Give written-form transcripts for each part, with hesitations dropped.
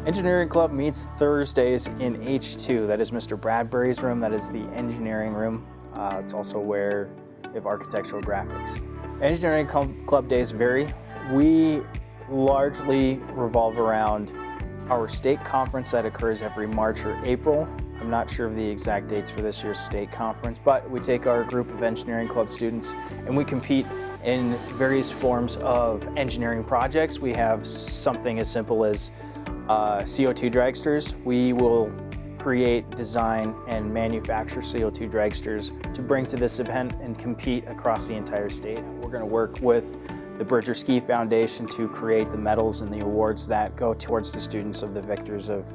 Engineering Club meets Thursdays in H2. That is Mr. Bradbury's room. That is the engineering room. It's also where we have architectural graphics. Engineering Club days vary. We largely revolve around our state conference that occurs every March or April. I'm not sure of the exact dates for this year's state conference, but we take our group of Engineering Club students and we compete in various forms of engineering projects. We have something as simple as CO2 dragsters. We will create, design, and manufacture CO2 dragsters to bring to this event and compete across the entire state. We're going to work with the Bridger Ski Foundation to create the medals and the awards that go towards the students of the victors of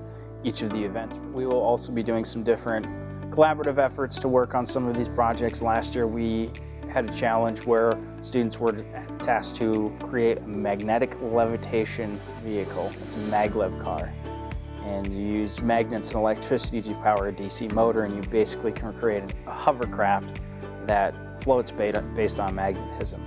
each of the events. We will also be doing some different collaborative efforts to work on some of these projects. Last year we had a challenge where students were tasked to create a magnetic levitation vehicle. It's a maglev car. And you use magnets and electricity to power a DC motor, and you basically can create a hovercraft that floats based on magnetism.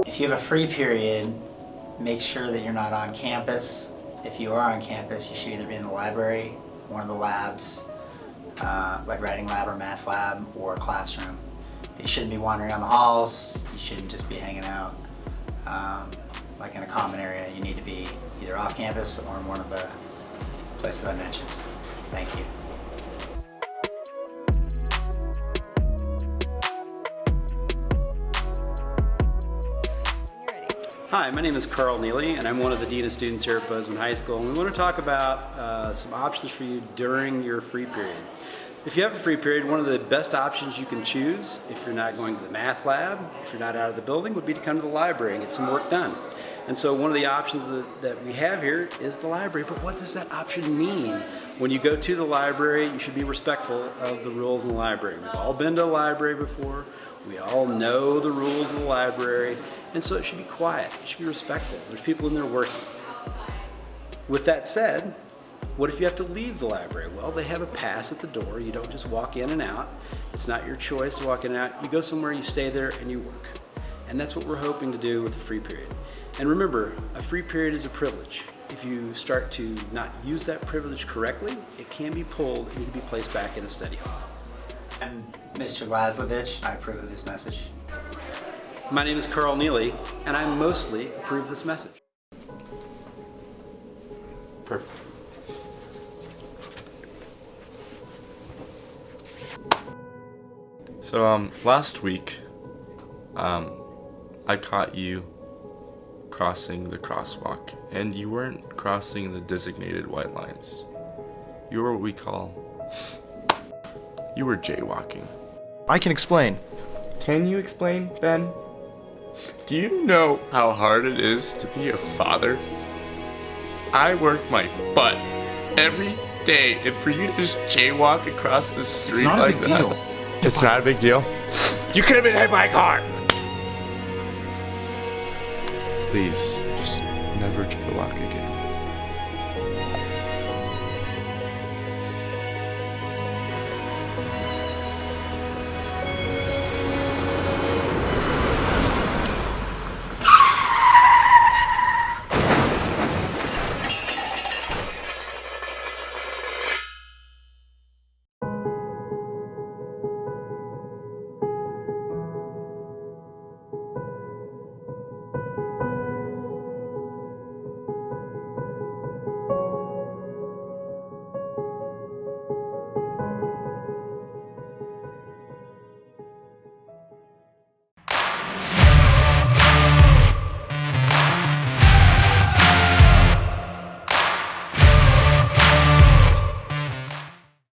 If you have a free period, make sure that you're not on campus. If you are on campus, you should either be in the library, one of the labs, like writing lab or math lab, or a classroom. You shouldn't be wandering around the halls. You shouldn't just be hanging out like in a common area. You need to be either off campus or in one of the places I mentioned. Thank you. Hi, my name is Carl Neely, and I'm one of the Dean of Students here at Bozeman High School, and we want to talk about some options for you during your free period. If you have a free period, one of the best options you can choose, if you're not going to the math lab, if you're not out of the building, would be to come to the library and get some work done. And so one of the options that we have here is the library, but what does that option mean? When you go to the library, you should be respectful of the rules in the library. We've all been to a library before. We all know the rules of the library, and so it should be quiet. It should be respectful. There's people in there working. With that said, What if you have to leave the library? Well, they have a pass at the door. You don't just walk in and out. It's not your choice to walk in and out. You go somewhere, you stay there, and you work. And that's what we're hoping to do with the free period. And remember, a free period is a privilege. If you start to not use that privilege correctly, it can be pulled and you can be placed back in a study hall. I'm Mr. Lazlovich. I approve of this message. My name is Carl Neely, and I mostly approve this message. Perfect. So, last week, I caught you crossing the crosswalk, and you weren't crossing the designated white lines. You were what we call... you were jaywalking. I can explain. Can you explain, Ben? Do you know how hard it is to be a father? I work my butt every day, and for you to just jaywalk across the street It's not a like big that... deal. It's not a big deal? You could have been hit by a car! Please, just never jaywalk again.